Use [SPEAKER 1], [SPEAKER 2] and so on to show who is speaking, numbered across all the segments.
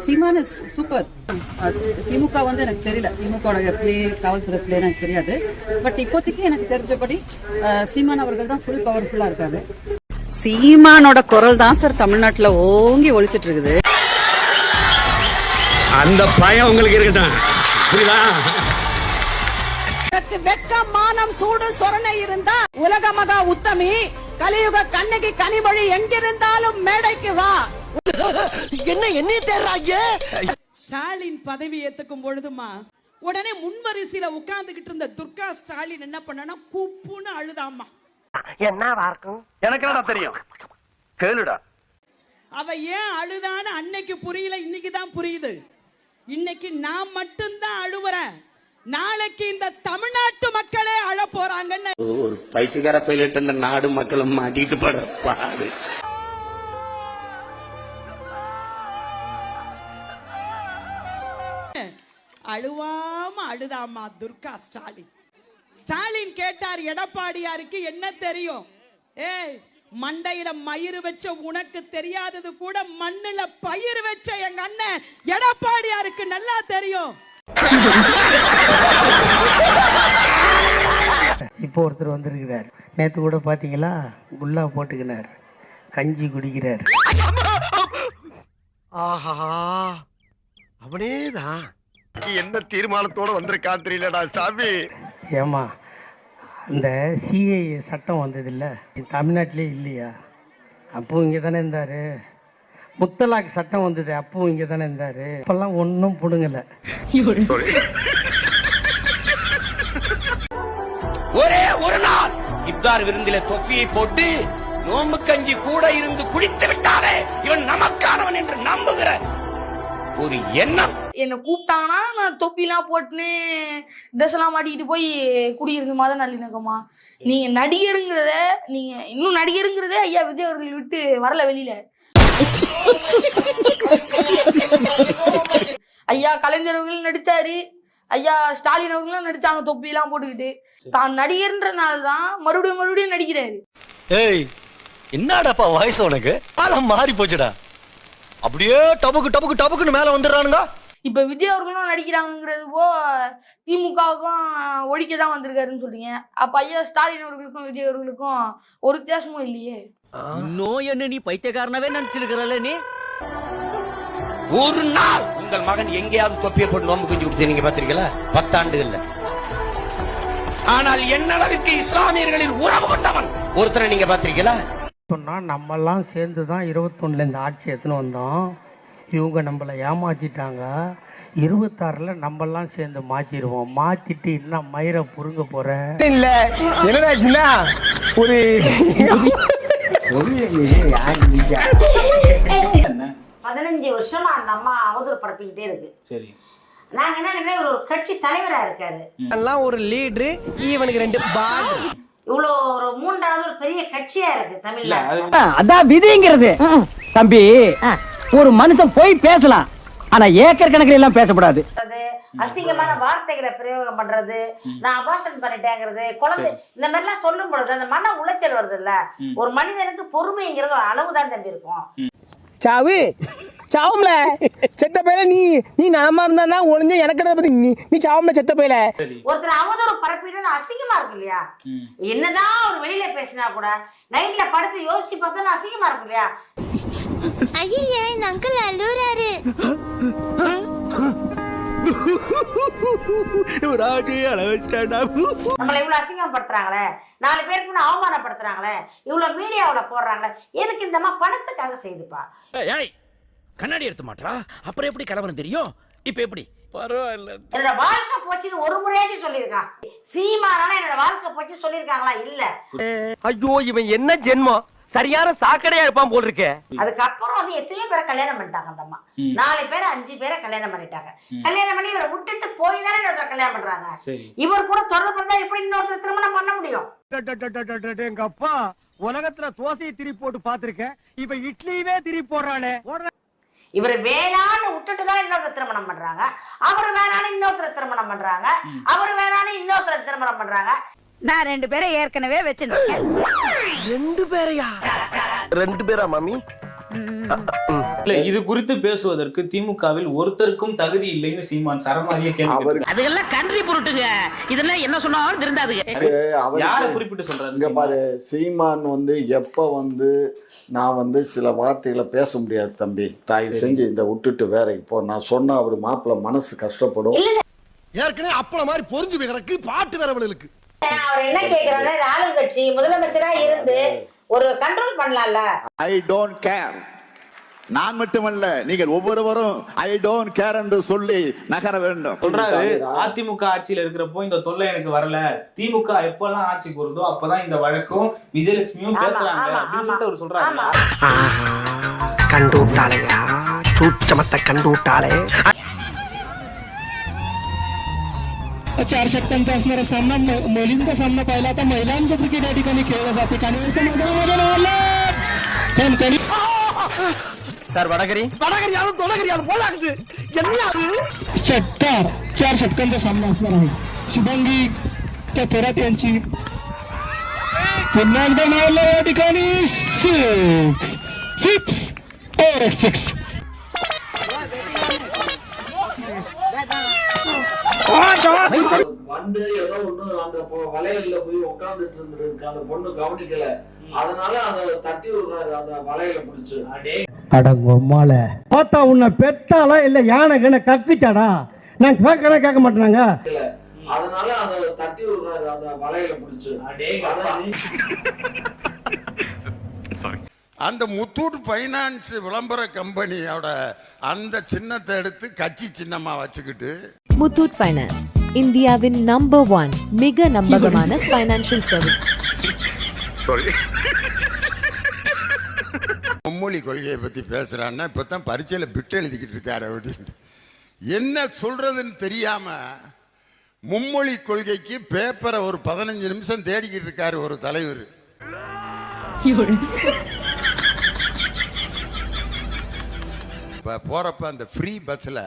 [SPEAKER 1] சீமான் super. திமுக வந்து எனக்கு தெரியல, திமுக பிளே காவல்துறை பிளே எனக்கு தெரியாது. பட் இப்போதைக்கு எனக்கு தெரிஞ்சபடி சீமான் அவர்கள் தான் ஃபுல் பவர்ஃபுல்லா இருக்காரு. சீமானோட குரல் தான் சார் தமிழ்நாட்டுல ஓங்கி ஒழிச்சிட்டு இருக்குது.
[SPEAKER 2] அந்த பயம் உங்களுக்கு இருக்கட்டும், புரியுதா?
[SPEAKER 1] வெக்கம் மானம் சூடு சொரணை இருந்தா உலக மகா உத்தமி கலியுக கண்ணகி கனிமொழி எங்கிருந்தாலும் மேடைக்கு வா.
[SPEAKER 3] என்ன தேர்றாங்க?
[SPEAKER 4] ஸ்டாலின் பதவி ஏத்துக்கும் பொழுதுமா உடனே முன்வரிசையில உட்கார்ந்துகிட்டு இருந்த துர்கா ஸ்டாலின் என்ன பண்ணனா கூப்புன்னு அழுதாமா.
[SPEAKER 3] என்னவா இருக்கும்
[SPEAKER 5] எனக்கு என்னடா தெரியும், கேளுடா.
[SPEAKER 4] அவ ஏன் அழுதான்னு அன்னைக்கு புரியல, இன்னைக்கு தான் புரியுது. இன்னைக்கு நான் மட்டும்தான் அழுவுறேன், நாளைக்கு இந்த தமிழ்நாட்டு மக்களே அழ போறாங்கன்னு
[SPEAKER 2] ஒரு பைத்தியக்கார பைலட் இந்த நாடு மக்களும் மாட்டிட்டு படுறாரு.
[SPEAKER 4] அழுவாம அழுதாமா துர்கா ஸ்டாலின். ஸ்டாலின் கேட்டார் எடப்பாடியாருக்கு என்ன தெரியும்? ஏய், மண்டையில மயிறு வச்ச உனக்கு தெரியாதது கூட மண்ணுல பயிர் வச்ச எங்க அண்ணன் எடப்பாடியாருக்கு நல்லா தெரியும்.
[SPEAKER 6] இப்போ ஒருத்தர் வந்திருக்கிறார், நேத்து கூட பாத்தீங்களா, குல்லா போட்டுக்கினார், கஞ்சி குடிக்கிறார்.
[SPEAKER 3] ஆஹா, அப்படியேதான். என்ன தீர்மானத்தோட வந்திருக்கான் தெரியலடா சாமி.
[SPEAKER 6] ஏமா, அந்த சிஏஏ சட்டம் வந்தது இல்ல, தமிழ்நாட்டிலே இல்லையா? அப்போ இங்கே தானே இருந்தாரு. முத்தலாக் சட்டம் வந்தது, அப்போ இங்கே தானே இருந்தாரு. இப்பெல்லாம் ஒன்றும் புடுங்கல.
[SPEAKER 2] ஒரே ஒரு நாள் இப்தார் விருந்தில தொப்பியை போட்டு நோம்பு கஞ்சி கூட இருந்து குடித்து விட்டாரே இவன் நமக்கானவன் என்று நம்புகிற ஒரு எண்ணம்.
[SPEAKER 7] என்ன கூப்பிட்டாங்கன்னா நான் தொப்பிலாம் போட்டுன்னு ட்ரெஸ் எல்லாம் மாட்டிக்கிட்டு போய் குடியிருந்த மாதிரி நல்லிணக்கமா. நீங்க நடிகருங்கிறத, நீங்க இன்னும் நடிகருங்கிறதே ஐயா விஜய் அவர்கள் விட்டு வரல வெளியில. ஐயா கலைஞர் அவர்களும் நடிச்சாரு, ஐயா ஸ்டாலின் அவர்களும் நடிச்சாங்க தொப்பிலாம் போட்டுக்கிட்டு. தான் நடிகர்ன்றனால்தான் மறுபடியும் நடிக்கிறாரு.
[SPEAKER 3] ஏய், என்னடாப்பா வயசு உனக்கு? காலம் மாறி போச்சுடா. அப்படியே டபுக்கு டபுக்கு டபுக்குன்னு மேல வந்துடுறானுங்க.
[SPEAKER 7] இப்ப விஜய் அவர்களும் நடிக்கிறாங்கிறது போ திமுகவுக்கும் ஒழிக்க தான் வந்திருக்காருன்னு சொல்றீங்க. அப்ப ஐயா ஸ்டாலின் அவர்களுக்கும் விஜய் அவர்களுக்கும் ஒரு வித்தியாசமும் இல்லையே.
[SPEAKER 8] நோய் என்ன நீ பைத்தியக்காரனவே நினைச்சிருக்கிறல்ல நீ?
[SPEAKER 2] ஒரு நாள் உங்கள் மகன் எங்கேயாவது தொப்பியை போட்டு நோம்பு குஞ்சு கொடுத்து நீங்க பாத்திருக்கீங்களா? 10 ஆண்டுகள்ல. ஆனால் என்னளவுக்கு இஸ்லாமியர்களில் உறவு கொண்டவன் ஒருத்தரை நீங்க பாத்திருக்கீங்களா?
[SPEAKER 6] சொன்னா நம்மெல்லாம் சேர்ந்து தான் 21ல இந்த ஆட்சி எடுத்துன்னு வந்தோம். இவங்க நம்மளை ஏமாத்திட்டாங்க. 26ல நம்மெல்லாம் சேர்ந்து மாற்றிடுவோம். மாத்திட்டு இன்னும் மயிரை புருங்க போறேன்.
[SPEAKER 3] இல்ல என்னடாச்சுன்னா ஒரு
[SPEAKER 9] 15 வருஷமா அந்த அம்மா அவதூறு பரப்பிக்கிட்டே இருக்கு. சரி, நாங்க என்ன நினைக்கிறோம், ஒரு கட்சி தலைவரா இருக்காரு,
[SPEAKER 3] எல்லாம் ஒரு லீடரு, இவனுக்கு 2 பால்.
[SPEAKER 9] இவ்வளோ ஒரு 3வது ஒரு பெரிய கட்சியா இருக்கு தமிழ்நாட்டுல.
[SPEAKER 8] அதான் விதிங்கிறது தம்பி. ஒரு மனுஷன் போய் பேசலாம், ஆனா ஏக்கர் கணக்கில் எல்லாம் பேசக்கூடாது.
[SPEAKER 9] அசிங்கமான வார்த்தைகளை பிரயோகம் பண்றது, நான் அபார்ஷன் பண்ணிட்டேங்கிறது, குழந்தை இந்த மாதிரி எல்லாம் சொல்லும் பொழுது அந்த மன உளைச்சல் வருது இல்ல. ஒரு மனிதனுக்கு பொறுமைங்கிறது ஒரு அளவுதான் தம்பி இருக்கும்.
[SPEAKER 3] சாவு சாவும்ல செத்த பையில நீ நலமா இருந்தா ஒளிஞ்ச எனக்கு பத்தி நீ சாவும்ல செத்த பையில.
[SPEAKER 9] ஒருத்தர் அவதூறு பரப்பிட்டு அசிங்கமா இருக்கு இல்லையா? என்னதான் ஒரு வெளியில பேசினா கூட நைட்ல படுத்து யோசிச்சு பார்த்தா அசிங்கமா இருக்கு இல்லையா?
[SPEAKER 7] ஐயா இந்த அங்கிள் அழுறாரு.
[SPEAKER 9] நம்மள இவ்வளவு அசிங்கப்படுத்துறாங்களே, 4 பேருக்கு முன்ன அவமானப்படுத்துறாங்களே, இவ்வளவு மீடியாவுல போடுறாங்களே, எதுக்கு இந்த அம்மா பணத்துக்காக செய்துப்பா?
[SPEAKER 8] கண்ணாடி எடுத்து மாட்டா, அப்புறம் எப்படி கலவரம் தெரியும்? இப்ப எப்படி? பரவாயில்ல,
[SPEAKER 9] என்னோட வாழ்க்கை போச்சுன்னு ஒரு முறையாச்சும் சொல்லியிருக்கான். சீமானால என்னோட வாழ்க்கை போச்சு சொல்லியிருக்காங்களா? இல்ல.
[SPEAKER 8] ஐயோ, இவன் என்ன ஜென்மம், சரியான சாக்கடையா இருப்பான் போல் இருக்கே.
[SPEAKER 9] அதுக்கப்புறம் வந்து எத்தனையோ பேரை கல்யாணம் பண்ணிட்டாங்க அந்த அம்மா. 4 பேரை 5 பேரை கல்யாணம் பண்ணிட்டாங்க. கல்யாணம் பண்ணி இவரை விட்டுட்டு போய் தானே இன்னொருத்தர் கல்யாணம் பண்றாங்க. இவர் கூட தொடர்பு இருந்தா எப்படி இன்னொருத்தர் திருமணம் பண்ண முடியும்?
[SPEAKER 6] எங்க அப்பா உலகத்துல தோசையை திரி போட்டு பாத்திருக்கேன், இப்ப இட்லியவே திரி போடுறானே.
[SPEAKER 9] இவர் வேணான்னு விட்டுட்டு தான் இன்னொருத்தர் திருமணம் பண்றாங்க. அவர் வேணான்னு இன்னொருத்தர் திருமணம் பண்றாங்க. அவர் வேணான்னு இன்னொருத்தர் திருமணம் பண்றாங்க.
[SPEAKER 1] நான் 2 பேரை ஏற்கனவே வச்சிருந்தேன்.
[SPEAKER 3] 2 பேரையா? 2 பேரா மாமி?
[SPEAKER 10] இல்ல இது குறித்து பேசுவதற்கு திமுகவில் ஒருத்தருக்கும் தகுதி இல்லைன்னு சீமான் சரமாரியா கேள்வி.
[SPEAKER 8] அதெல்லாம் கன்றி பொருட்டுங்க, இதெல்லாம் என்ன சொன்னாலும் திருந்தாதுங்க.
[SPEAKER 10] யாரை குறிப்பிட்டு சொல்றாரு?
[SPEAKER 11] இங்க பாரு, சீமான் எப்ப நான் சில வார்த்தைகளை பேச முடியாது தம்பி, தாய் செஞ்சு இதை விட்டுட்டு வேற இப்போ நான் சொன்னா அவர் மாப்பிள்ள மனசு கஷ்டப்படும்.
[SPEAKER 3] ஏற்கனவே அப்பள மாதிரி பொறிஞ்சு போய் கிடக்கு பாட்டு வேறவளுக்கு.
[SPEAKER 9] அவர் என்ன கேக்குறாரு, ஆளுங்கட்சி முதலமைச்சரா இருந்து ஒரு கண்ட்ரோல் பண்ணலாம்ல.
[SPEAKER 12] I don't care. நான் மட்டுமல்ல, நீங்கள் ஒவ்வொருவரும் ஐ டோன்ட் கேர் என்று சொல்லி நகர வேண்டும்
[SPEAKER 10] சொல்றாரு. அதிமுக ஆட்சியில இருக்கிறப்போ இந்த தொல்லை எனக்கு வரல, திமுக எப்பெல்லாம் ஆட்சிக்கு வருதோ அப்பதான் இந்த வழக்கும் விஜயலட்சுமியும் பேசுறாங்க அப்படின்னு சொல்லிட்டு அவர் சொல்றாரு.
[SPEAKER 8] கண்டு விட்டாளையா, சூச்சமத்தை கண்டு விட்டாளே.
[SPEAKER 6] 4 षटकांचा असणारा सामना, मुलींचा सामना पाहिला तर महिलांचं क्रिकेट या ठिकाणी खेळलं जाते.
[SPEAKER 8] சார் வடகரி
[SPEAKER 6] षटकार 4 षटकांचा सामना असणार आहे. शुभंगी त्या थोरात यांची पुन्हा एकदा मारलं या ठिकाणी 6 और 6.
[SPEAKER 11] வண்டு ஏதோ ஒண்ணு அந்த வளையல்ல போய் உட்கார்ந்துட்டு இருந்திருக்கு, அந்த பொண்ணு கவனிக்கல, அதனால அதை தட்டி விடுறாரு அந்த வளையல பிடிச்சு.
[SPEAKER 6] அடங்கொம்மால பார்த்தா உன்னை பெத்தாளா இல்ல யானை கண்ண கக்குச்சாடா, நான் கேட்க மாட்டேனாங்க,
[SPEAKER 11] அதனால அதை தட்டி விடுறாரு அந்த வளையல பிடிச்சு.
[SPEAKER 13] அந்த முத்தூட் பைனான்ஸ் விளம்பர கம்பெனியோட அந்த சின்னத்தை எடுத்து கட்சி சின்னமா வச்சுக்கிட்டு
[SPEAKER 14] முத்தூட் ஃபைனான்ஸ் இந்தியாவின் நம்பர் 1 மிக நம்பகமான ஃபைனான்சியல் சர்வீஸ்.
[SPEAKER 13] மும்மொழி கொள்கையை பத்தி பேசுறான்னா இப்பதான் பரீட்சையில பிட்டு எழுதிக்கிட்டு இருக்காரு அப்படின்னு என்ன சொல்றதுன்னு தெரியாம மும்மொழி கொள்கைக்கு பேப்பரை ஒரு 15 நிமிஷம் தேடிக்கிட்டு இருக்காரு ஒரு தலைவர். போறப்ப அந்த ஃப்ரீ பஸ்ல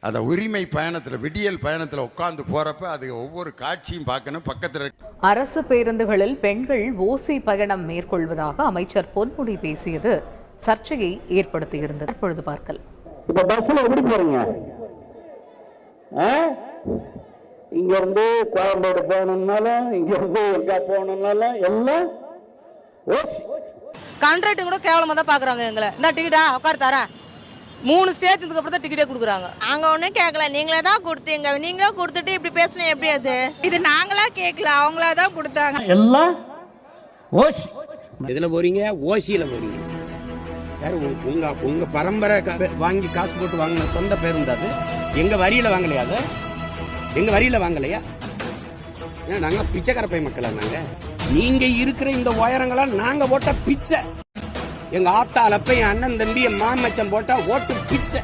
[SPEAKER 13] அந்த உரிமை பயணத்துல விடியல் பயணத்துல உட்கார்ந்து போறப்ப அது ஒவ்வொரு காட்சியும் பார்க்கணும். பக்கத்துல
[SPEAKER 14] அரசு பேருந்துகளில் பெண்கள் ஓசி பயணம் மேற்கொள்வதாக அமைச்சர் பொன்முடி பேசியது சர்ச்சையை ஏற்படுத்தியிருந்தது. இப்பொழுது பார்க்கலாம்.
[SPEAKER 8] இப்ப பஸ்ல எப்படி போறீங்க? இங்க இருந்து கோயம்பேடு போகணும்னாலும் இங்க இருந்து எங்க போகணும்னாலும் எல்லாம்
[SPEAKER 1] கான்ட்ராக்ட் கூட கேவலமா தான் பாக்குறாங்க எங்களை. இந்த டிக்கெட்டா உட்கார தர 3 ஸ்டேஜுக்கு அப்புறம் தான் டிக்கெட்டே கொடுக்குறாங்க.
[SPEAKER 7] நாங்க ஒன்றும் கேட்கல, நீங்களே தான் கொடுத்தீங்க. நீங்களே கொடுத்துட்டு இப்படி பேசணும் எப்படி? அது இது நாங்களா கேட்கல, அவங்களா தான் கொடுத்தாங்க.
[SPEAKER 8] எல்லாம் ஓசி.
[SPEAKER 2] எதுல போறீங்க? ஓசியில போறீங்க. உங்க பரம்பரை வாங்கி காசு போட்டு வாங்கின சொந்த பேருந்து அது. எங்க வரியில வாங்கலையா? அது எங்க வரியில வாங்கலையா? நாங்க பிச்சைக்கார பை மக்களா? நாங்க நீங்க இருக்கிற இந்த உயரங்களா நாங்க போட்ட பிச்சை. எங்க ஆத்தா அலப்ப, என் அண்ணன் தம்பி, என் மாமச்சம் போட்டா ஓட்டு பிச்சை.